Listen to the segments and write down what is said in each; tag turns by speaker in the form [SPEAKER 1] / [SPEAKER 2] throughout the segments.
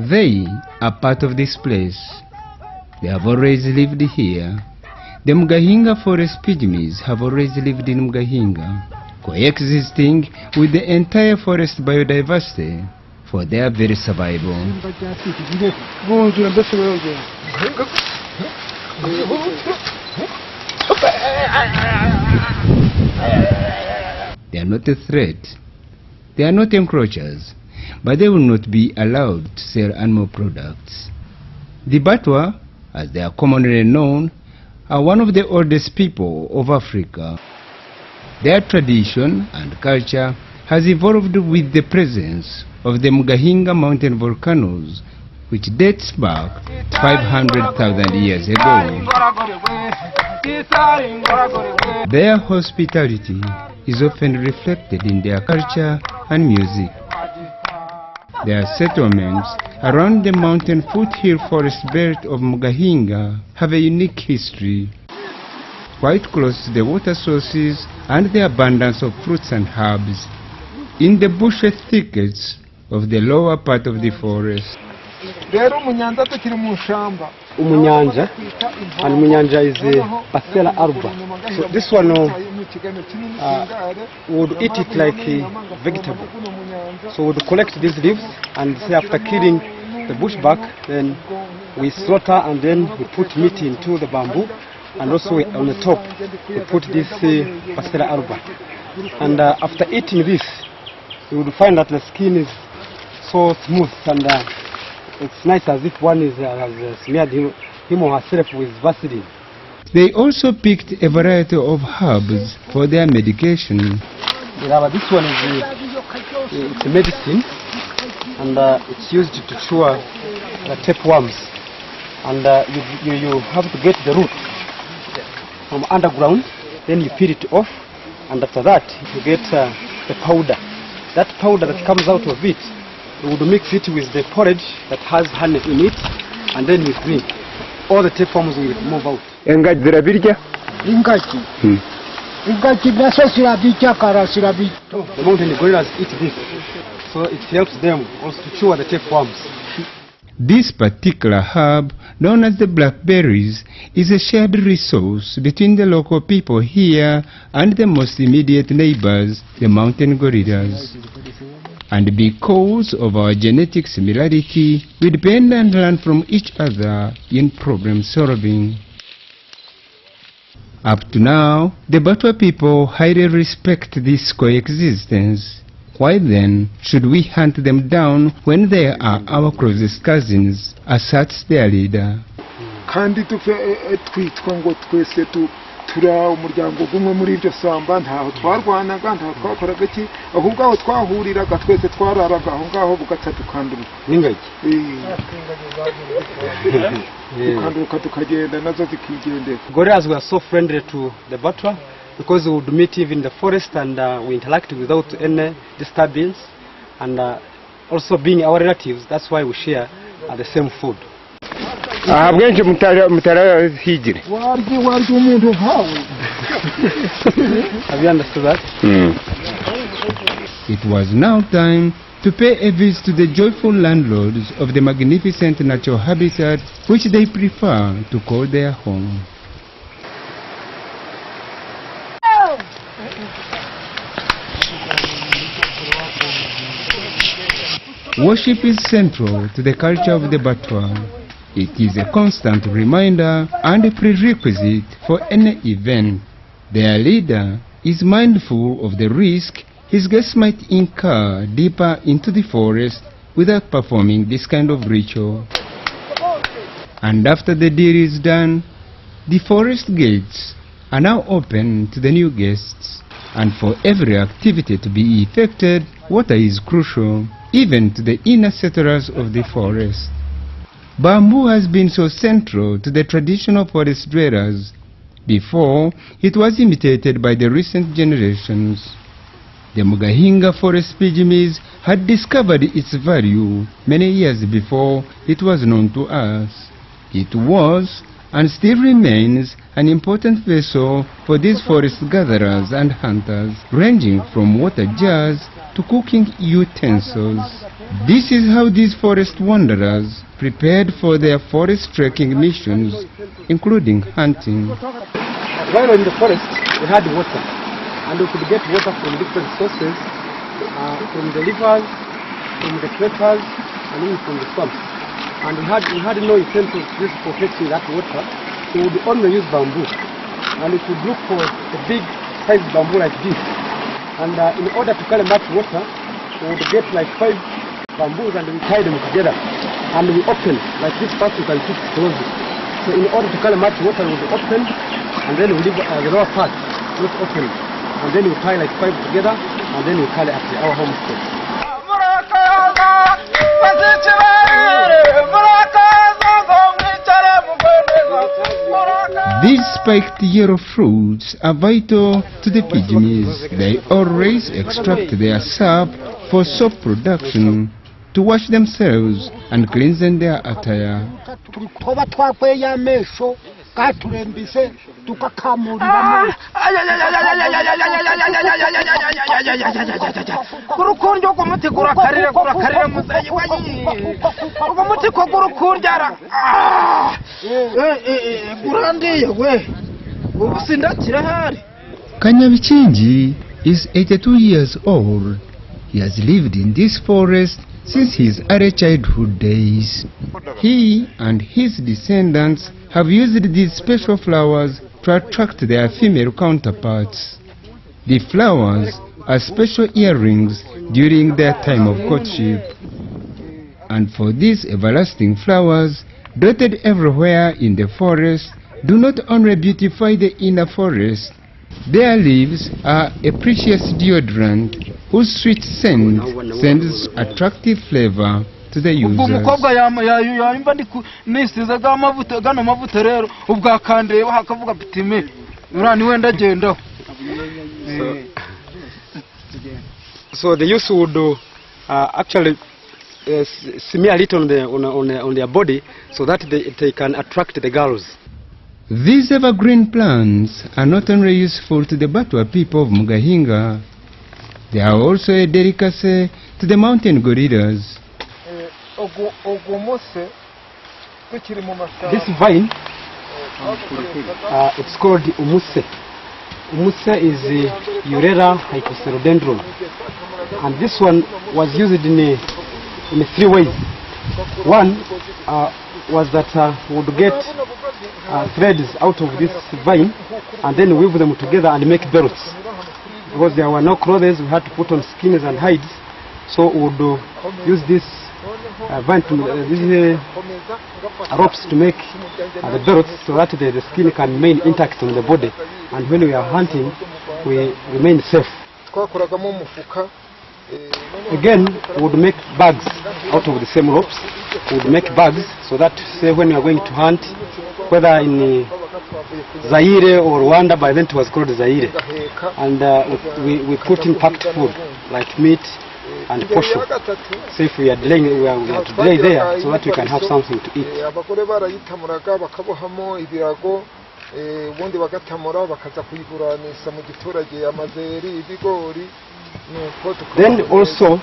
[SPEAKER 1] They are part of this place. They have always lived here. The Mugahinga forest pygmies have always lived in Mugahinga, coexisting with the entire forest biodiversity for their very survival. They are not a threat. They are not encroachers, but they will not be allowed to sell animal products. The Batwa, as they are commonly known, are one of the oldest people of Africa. Their tradition and culture has evolved with the presence of the Mugahinga mountain volcanoes, which dates back 500,000 years ago. Their hospitality is often reflected in their culture and music. Their settlements around the mountain foothill forest belt of Mugahinga have a unique history. Quite close to the water sources and the abundance of fruits and herbs, in the bushy thickets of the lower part of the forest.
[SPEAKER 2] Umunyanja, and Umunyanja is a Bacella alba. So this one would eat it like a vegetable. So we would collect these leaves and say after killing the bushback, then we slaughter and then we put meat into the bamboo, and also on the top we put this Bacella alba. And after eating this, you would find that the skin is so smooth and it's nice as if one is has smeared him or herself with Vaseline.
[SPEAKER 1] They also picked a variety of herbs for their medication.
[SPEAKER 2] This one is it's a medicine, and it's used to cure the tapeworms. And you have to get the root from underground, then you peel it off, and after that you get the powder. That powder that comes out of it, you would mix it with the porridge that has honey in it, and then you drink. All the tapeworms will move out.
[SPEAKER 3] Engaki zirabirya?
[SPEAKER 2] Ingaki. Ingaki naso sirabirya kara sirabirya. The mountain gorillas eat this, so it helps them also to cure the tapeworms.
[SPEAKER 1] This particular herb, known as the blackberries, is a shared resource between the local people here and the most immediate neighbors, the mountain gorillas. And because of our genetic similarity, we depend and learn from each other in problem solving. Up to now, the Batwa people highly respect this coexistence. Why then should we hunt them down when they are our closest cousins, asserts their leader.
[SPEAKER 4] Kandi twitwa ngo twese tura umuryango gumwe muri iryo samba ntaho twarwanaga ntaho twakoraga iki ahubwo aho twahuriraga twese twararaga aho ngaho bugatsa tukandura
[SPEAKER 2] Ingaki
[SPEAKER 4] tukanduka tukagenda nazo zikigendera.
[SPEAKER 2] Gorillas were so friendly to the Batwa because we would meet even in the forest and we interact without any disturbance, and also being our relatives, that's why we share the same food.
[SPEAKER 3] Bwenje mutara higire.
[SPEAKER 4] Warji umuntu nkawe.
[SPEAKER 2] Have you understood that?
[SPEAKER 1] It was now time to pay a visit to the joyful landlords of the magnificent natural habitat which they prefer to call their home. Worship is central to the culture of the Batwa. It is a constant reminder and a prerequisite for any event. Their leader is mindful of the risk his guests might incur deeper into the forest without performing this kind of ritual. And after the deal is done, the forest gates are now open to the new guests. And for every activity to be effected, water is crucial, even to the inner settlers of the forest. Bamboo has been so central to the traditional forest dwellers. Before, it was imitated by the recent generations. The Mugahinga forest pygmies had discovered its value many years before it was known to us. It was, and still remains, an important vessel for these forest gatherers and hunters, ranging from water jars to cooking utensils. This is how these forest wanderers prepared for their forest trekking missions, including hunting.
[SPEAKER 2] While in the forest, we had water, and we could get water from different sources, from the rivers, from the craters, and even from the swamps. And we had no utensils used for fetching that water, so we would only use bamboo. And we could look for a big sized bamboo like this. And in order to carry much water, we would get like 5 bamboos and we tie them together. And we open, like this part you can see it closed. So in order to carry much water, we would open, and then we leave the lower part not open. And then we tie like 5 together, and then we carry at our homestead.
[SPEAKER 1] These spiked yellow fruits are vital to the pygmies. They always extract their sap for soap production, to wash themselves and cleansen their attire. Kanyabichinji is 82 years old. He has lived in this forest since his early childhood days. He and his descendants have used these special flowers to attract their female counterparts. The flowers are special earrings during their time of courtship. And for these everlasting flowers, dotted everywhere in the forest, do not only beautify the inner forest, their leaves are a precious deodorant whose sweet scent sends attractive flavor to the users.
[SPEAKER 2] So the youth would actually smear it on their body so that they can attract the girls.
[SPEAKER 1] These evergreen plants are not only useful to the Batwa people of Mugahinga, they are also a delicacy to the mountain gorillas.
[SPEAKER 2] This vine, it's called umuse. Umuse is Urera hypocerodendron, and this one was used in 3 ways. One was that we would get threads out of this vine and then weave them together and make belts. Because there were no clothes, we had to put on skins and hides, so we would use this vine to these ropes to make the belts so that the skin can remain intact on the body, and when we are hunting we remain safe. Again, we would make bags out of the same ropes. We would make bags so that, say, when we are going to hunt, whether in Zaire or Rwanda, by then it was called Zaire, and we put in packed food like meat and posho. So if we are delaying, we have to delay there so that we can have something to eat. Then also,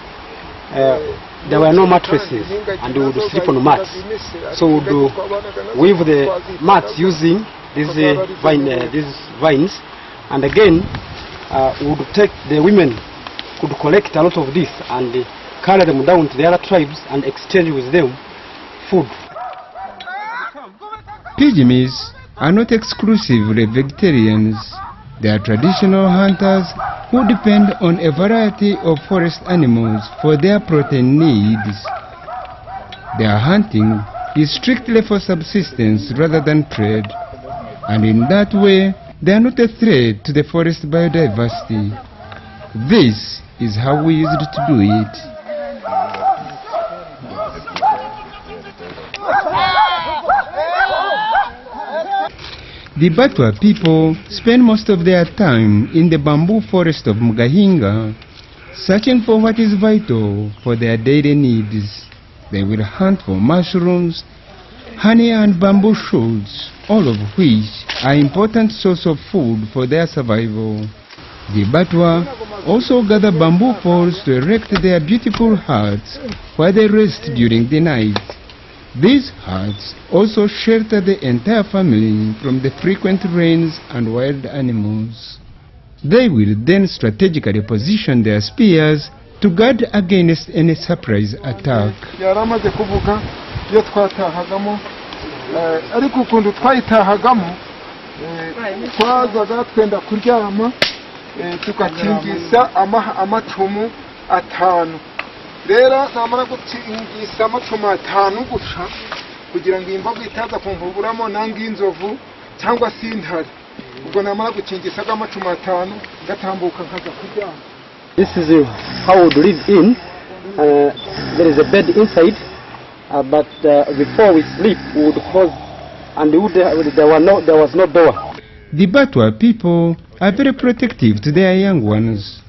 [SPEAKER 2] there were no mattresses and we would sleep on mats. So we would weave the mats using these vines, and again we would take the women could collect a lot of this and carry them down to the other tribes and exchange with them food.
[SPEAKER 1] Pygmies are not exclusively vegetarians. They are traditional hunters who depend on a variety of forest animals for their protein needs. Their hunting is strictly for subsistence rather than trade, and in that way they are not a threat to the forest biodiversity. This is how we used to do it. The Batwa people spend most of their time in the bamboo forest of Mugahinga, searching for what is vital for their daily needs. They will hunt for mushrooms, honey and bamboo shoots, all of which are important source of food for their survival. The Batwa also gather bamboo poles to erect their beautiful huts where they rest during the night. These huts also shelter the entire family from the frequent rains and wild animals. They will then strategically position their spears to guard against any surprise attack.
[SPEAKER 4] yaramaze kuvuga iyo twatahagamo ariko ukuntu twayitahagamo twazaga twenda kuryama tukakingisa amacumu atanu. Rero namara gukingisa amacumu atanu guca kugira ngo imboga itaza kumvuburamo nanga inzovu cyangwa sintare. Ubwo namara gukingisa amacumu atanu gatambuka nkaza kuryama.
[SPEAKER 2] This is how we would live in. There is a bed inside, but before we sleep, we would close, and there was no door.
[SPEAKER 1] The Batwa people are very protective to their young ones.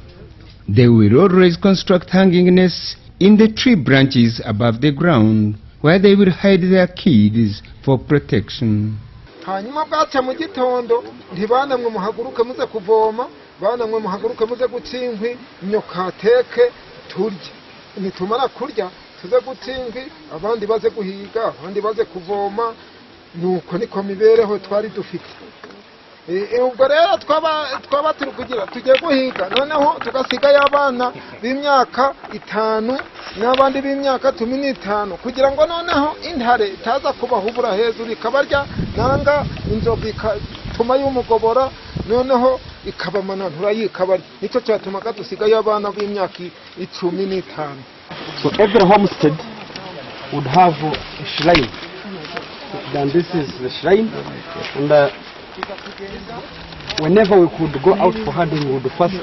[SPEAKER 1] They will always construct hanging nests in the tree branches above the ground, where they will hide their kids for protection.
[SPEAKER 4] Hanyuma bwaca mu gitondo ntibanamwe muhaguruke muze kuvoma, banamwe muhaguruke muze gutsinkwi nyokateke turye. Nitumara kurya tuze gutsinkwi, abandi baze guhiga, abandi baze kuvoma. Nuko niko mibereho twari dufite. Ubwo rero twaba turi kugira tujye guhiga, noneho tugasigayo abana b'imyaka 5 n'abandi b'imyaka 15 kugira ngo noneho intare itaza kubahubura hejuru ikabarya nanga inzovu ikatuma y'umugobora noneho ikabamanura yikabarya. Nicyo cyatumaga dusigayo abana b'imyaka 15.
[SPEAKER 2] So every homestead would have a shrine. Then this is the shrine, and whenever we could go out for hunting, we would first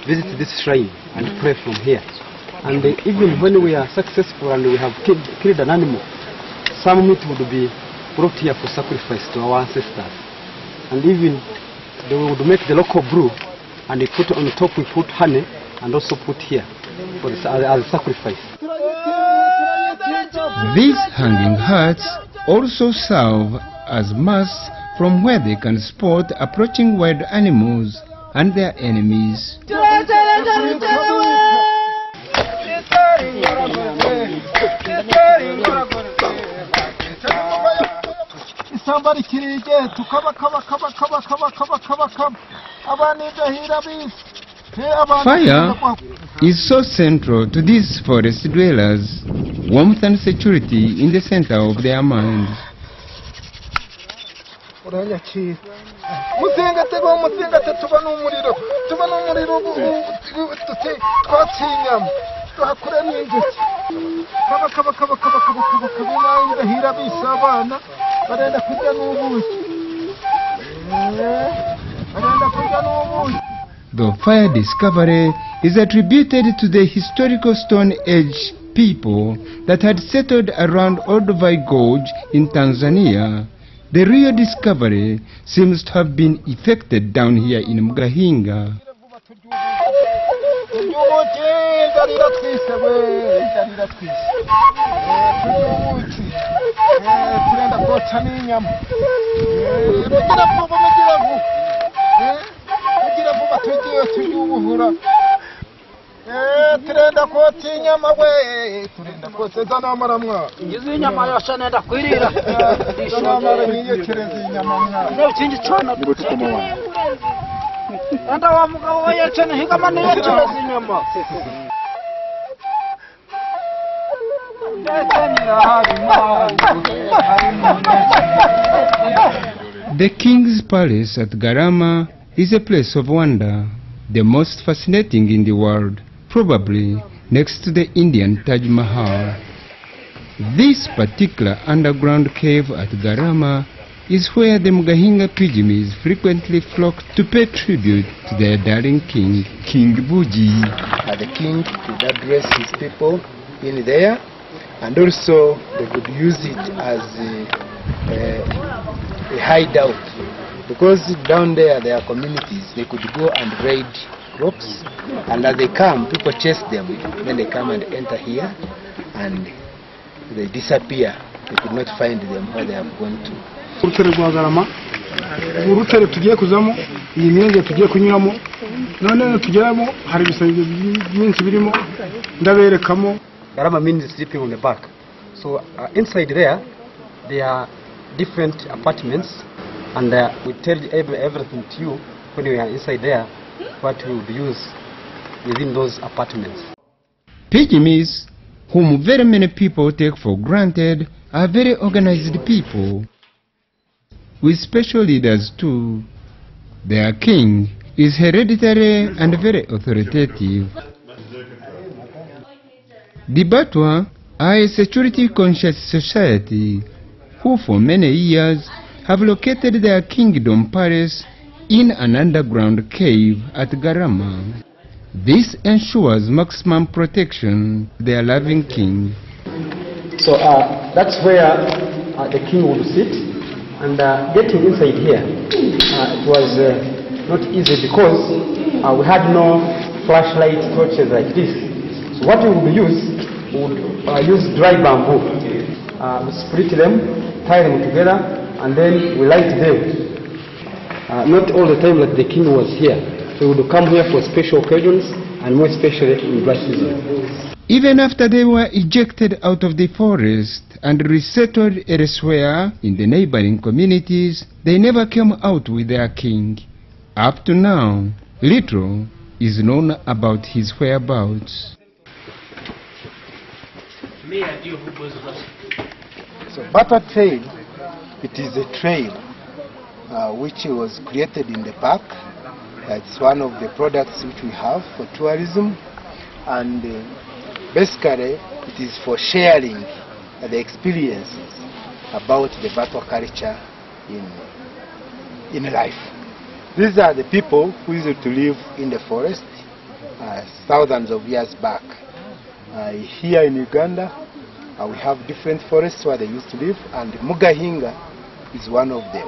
[SPEAKER 2] visit this shrine and pray from here. And even when we are successful and we have killed an animal, some meat would be brought here for sacrifice to our ancestors. And even they would make the local brew, and they put on top, we put honey, and also put here for as a sacrifice.
[SPEAKER 1] These hanging huts also serve as masts from where they can spot approaching wild animals and their enemies. Fire is so central to these forest dwellers, warmth and security in the center of their minds. The fire discovery is attributed to the historical Stone Age people that had settled around Olduvai Gorge in Tanzania. The real discovery seems to have been effected down here in Mugahinga. The King's Palace at Garama is a place of wonder, the most fascinating in the world, probably next to the Indian Taj Mahal. This particular underground cave at Garama is where the Mugahinga pygmies frequently flock to pay tribute to their darling king, King Buji.
[SPEAKER 5] The king could address his people in there, and also they could use it as a hideout, because down there are communities. They could go and raid crops, and as they come, people chase them. Then they come and enter here, and they disappear. they could not find them where they have gone to.
[SPEAKER 6] Urutere rwa Garama, urutere tugiye kuzamo, iyi myenge tugiye kunyuramo, none tugeramo hari ibisenge byinshi birimo ndaberekamo.
[SPEAKER 2] Garama means sleeping on the back. So inside there are different apartments, and we tell everything to you when we are inside there, what we would use within those apartments.
[SPEAKER 1] Pygmies, whom very many people take for granted, are very organized people, with special leaders too. Their king is hereditary and very authoritative. The Batwa are a security-conscious society who for many years have located their kingdom palace in an underground cave at Garama. This ensures maximum protection to their loving king.
[SPEAKER 2] So that's where the king would sit, and getting inside here, it was not easy because we had no flashlight torches like this. So what we would use dry bamboo. We split them, tie them together, and then we light them. Not all the time like the king was here. So we would come here for special occasions, and more especially in dry season.
[SPEAKER 1] Even after they were ejected out of the forest and resettled elsewhere in the neighboring communities, they never came out with their king. Up to now, little is known about his whereabouts.
[SPEAKER 5] So Batwa Trail, it is a trail which was created in the park. It's one of the products which we have for tourism, and basically it is for sharing the experiences about the Batwa culture in life. These are the people who used to live in the forest thousands of years back. Here in Uganda, we have different forests where they used to live, and Mugahinga is one of them.